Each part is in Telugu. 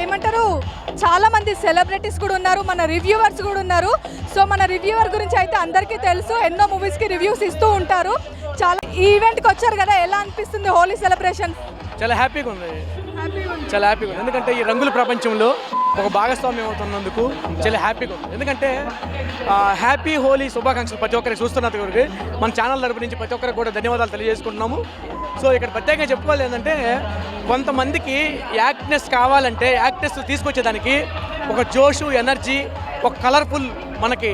ఏమంటారు చాలా మంది సెలబ్రిటీస్ కూడా ఉన్నారు, మన రివ్యూవర్స్ కూడా ఉన్నారు. సో మన రివ్యూవర్ గురించి అయితే అందరికీ తెలుసు, ఎన్నో మూవీస్కి రివ్యూస్ ఇస్తూ ఉంటారు. చాలా ఈ ఈవెంట్కి వచ్చారు కదా, ఎలా అనిపిస్తుంది హోలీ సెలబ్రేషన్? చాలా హ్యాపీగా ఉంది, చాలా హ్యాపీగా ఉంది. ఎందుకంటే ఈ రంగుల ప్రపంచంలో ఒక భాగస్వామ్యం అవుతున్నందుకు చాలా హ్యాపీగా ఉంది. ఎందుకంటే హ్యాపీ హోలీ శుభాకాంక్షలు ప్రతి ఒక్కరికి చూస్తున్నందుకు మన ఛానల్ తరపు నుంచి ప్రతి ఒక్కరికి కూడా ధన్యవాదాలు తెలియజేసుకుంటున్నాము. సో ఇక్కడ ప్రత్యేకంగా చెప్పుకోవాలి ఏంటంటే, కొంతమందికి యాక్ట్నెస్ కావాలంటే యాక్ట్నెస్ తీసుకొచ్చేదానికి ఒక జోషు, ఎనర్జీ, ఒక కలర్ఫుల్ మనకి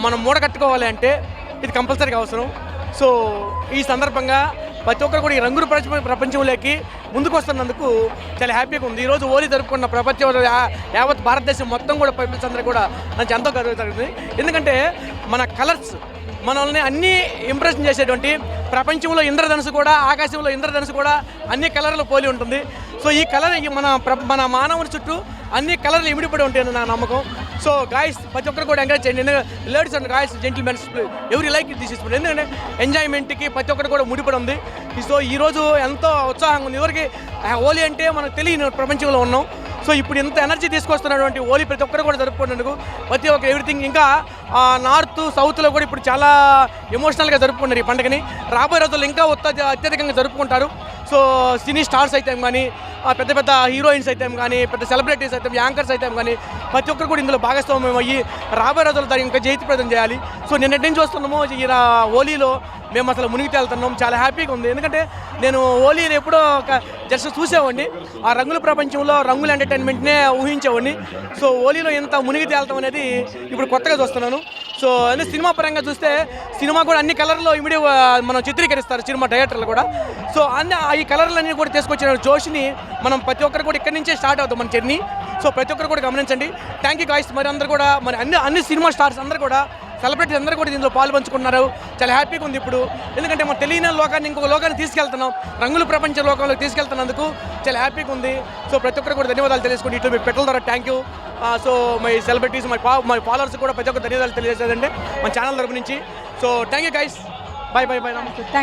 మనం మూడ కట్టుకోవాలి అంటే ఇది కంపల్సరీగా అవసరం. సో ఈ సందర్భంగా ప్రతి ఒక్కరు కూడా ఈ రంగుల ప్రపంచంలోకి ముందుకు వస్తున్నందుకు చాలా హ్యాపీగా ఉంది. ఈరోజు హోలీ జరుపుకున్న ప్రపంచంలో యావత్ భారతదేశం మొత్తం కూడా పీపుల్స్ అందరూ కూడా నాకు ఎంతో గర్వజరుగుతుంది. ఎందుకంటే మన కలర్స్ మనల్ని అన్నీ ఇంప్రెషన్ చేసేటువంటి, ప్రపంచంలో ఇంద్రధనుసు కూడా, ఆకాశంలో ఇంద్రధనుసు కూడా అన్ని కలర్లు పోలి ఉంటుంది. సో ఈ కలర్ మన మానవుని చుట్టూ అన్ని కలర్లు ఇమిడిపడి ఉంటాయని నా నమ్మకం. సో గాయస్ ప్రతి ఒక్కరు కూడా ఎంకరేజ్ చేయండి. ఎందుకంటే లేడీస్ అండ్ గాయస్, జెంటిల్మెన్స్, ఎవరి లైక్ దిస్ ఇస్. ఎందుకంటే ఎంజాయ్మెంట్కి ప్రతి ఒక్కరు కూడా ముడిపడి ఉంది. సో ఈరోజు ఎంతో ఉత్సాహంగా ఉంది. ఎవరికి హోలీ అంటే మనకు తెలియని ప్రపంచంలో ఉన్నాం. సో ఇప్పుడు ఇంత ఎనర్జీ తీసుకొస్తున్నటువంటి హోలీ ప్రతి ఒక్కరు కూడా జరుపుకున్నందుకు ప్రతి ఒక్క ఎవ్రీథింగ్. ఇంకా నార్త్ సౌత్లో కూడా ఇప్పుడు చాలా ఎమోషనల్గా జరుపుకున్నారు ఈ పండుగని. రాబోయే రోజుల్లో ఇంకా అత్యధికంగా జరుపుకుంటారు. సో సినీ స్టార్స్ అయితే కానీ, పెద్ద పెద్ద హీరోయిన్స్ అయితే కానీ, పెద్ద సెలబ్రిటీస్ అయితే, యాంకర్స్ అయితే కానీ ప్రతి ఒక్కరు కూడా ఇందులో భాగస్వామ్యం అయ్యి రాబోయే రోజుల్లో దాన్ని ఇంకా జయప్రదం చేయాలి. సో నిన్నటి నుంచి చూస్తున్నాము ఈ హోలీలో మేము అసలు మునిగి తేలుతున్నాం. చాలా హ్యాపీగా ఉంది. ఎందుకంటే నేను హోలీని ఎప్పుడో జస్ట్ చూసేవాడిని, ఆ రంగుల ప్రపంచంలో రంగుల ఎంటర్టైన్మెంట్నే ఊహించేవాడిని. సో హోలీలో ఎంత మునిగి తేలటం అనేది ఇప్పుడు కొత్తగా చూస్తున్నాను. సో అదే సినిమా పరంగా చూస్తే సినిమా కూడా అన్ని కలర్లో ఇమిడి మనం చిత్రీకరిస్తారు సినిమా డైరెక్టర్లు కూడా. సో ఈ కలర్లన్నీ కూడా తీసుకొచ్చిన జోష్ని మనం ప్రతి ఒక్కరు కూడా ఇక్కడి నుంచే స్టార్ట్ అవుతాం మన జర్నీ. సో ప్రతి ఒక్కరు కూడా గమనించండి. Thank you guys. మరి అందరూ కూడా మరి అన్ని సినిమా స్టార్స్ అందరూ కూడా, సెలబ్రిటీస్ అందరూ కూడా దీంట్లో పాల్పంచుకున్నారు. చాలా హ్యాపీగా ఉంది ఇప్పుడు. ఎందుకంటే మనం తెలియని లోకాన్ని ఇంకొక లోకాన్ని తీసుకెళ్తున్నాం, రంగుల ప్రపంచ లోకంలోకి తీసుకెళ్తున్నందుకు చాలా హ్యాపీగా ఉంది. సో ప్రతి ఒక్కరు కూడా ధన్యవాదాలు తెలియజేసుకోండి. ఇట్లా మీకు పెట్టల ద్వారా thank you. So my celebrities, my followers కూడా ప్రతి ఒక్క ధన్యవాదాలు తెలియజేసేదండి మన ఛానల్ తరపు నుంచి. So thank you guys. Bye bye bye. Thank